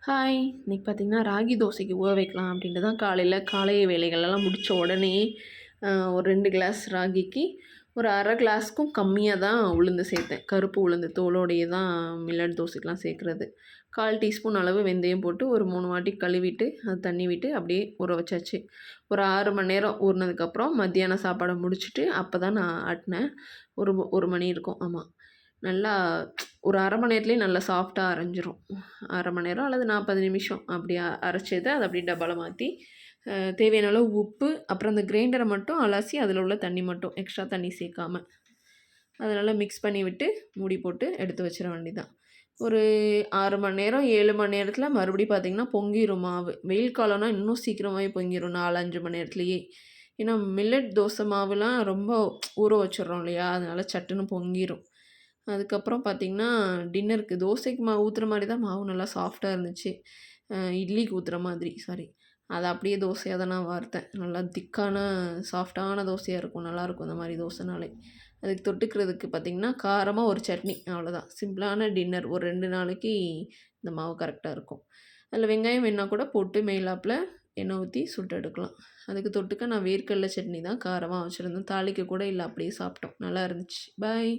Hi! இன்னைக்கு பார்த்தீங்கன்னா, ராகி தோசைக்கு ஊற வைக்கலாம் அப்படின்ட்டு தான் காலை வேலைகளெல்லாம் முடிச்ச உடனே ஒரு 2 கிளாஸ் ராகிக்கு ஒரு 1/2 கிளாஸ்க்கும் கம்மியா தான் உளுந்து சேர்த்தேன். கருப்பு உளுந்து தோலோடையே தான் மில்லட் தோசைக்கெலாம் சேர்க்குறது. 1/4 டீஸ்பூன் அளவு வெந்தயம் போட்டு ஒரு 3 வாட்டி கழுவிட்டு, அது தண்ணி விட்டு அப்படியே ஊற வச்சாச்சு. ஒரு 6 மணி நேரம் ஊறினதுக்கப்புறம் மத்தியானம் சாப்பாட முடிச்சுட்டு அப்போ தான் நான் ஆட்டினேன். 1 மணி இருக்கும். ஆமா. நல்லா ஒரு 1/2 மணி நேரத்துலேயே நல்லா சாஃப்ட்டா அரைஞ்சிரும். 1/2 மணி நேரம் அல்லது 40 நிமிஷம் அப்படி அரைச்சத அத அப்படியே டப்பால மாத்தி, தேவையான அளவு உப்பு, அப்புறம் அந்த கிரைண்டர மட்டும் அலசி அதில உள்ள தண்ணி மட்டும் எக்ஸ்ட்ரா தண்ணி சேர்க்காம, அத நல்லா மிக்ஸ் பண்ணி விட்டு மூடி போட்டு எடுத்து வச்சிட வேண்டியதான். ஒரு 6 மணி நேரம், 7 மணி நேரத்தில மறுபடியும் பார்த்தீங்கன்னா, பொங்கிரும் மாவு. வெயில் காலம்னா இன்னும் சீக்கிரமாவே பொங்கிரும் 4, 5 மணி நேரத்திலேயே. ஏன்னா மில்லட் தோசை மாவுலாம் ரொம்ப ஊற வச்சுர்றோம் இல்லையா? அதனால சட்டுன்னு பொங்கிரும். அதுக்கப்புறம் பார்த்தீங்கன்னா, டின்னருக்கு தோசைக்கு மாவு ஊத்துற மாரி தான் மாவு நல்லா சாஃப்ட்டா இருந்துச்சு. இட்லிக்கு ஊத்துற மாதிரி சாரி. அத அப்படியே தோசையா தான் நான் வார்த்தேன். நல்லா திக்கான சாஃப்ட்டான தோசையா இருக்கும். நல்லாயிருக்கும் இந்த மாரி தோசைனாலே. அதுக்கு தொட்டுக்கிறதுக்கு பார்த்தீங்கன்னா, காரமா ஒரு சட்னி அவ்வளோதான். சிம்பிளான டின்னர். ஒரு 2 நாளைக்கு இந்த மாவு கரெக்ட்டா இருக்கும். அதில வெங்காயம் வேணுனா கூட போட்டு மேலாப்புல எண்ணெய் ஊத்தி சுட்டு எடுக்கலாம். அதுக்கு தொட்டுக்க நான் வேர்க்கடல சட்னி தான் காரமா வச்சுருந்தேன். தாளிக்க கூட இல்ல. அப்படியே சாப்பிட்டோம். நல்லா இருந்துச்சு. பாய்.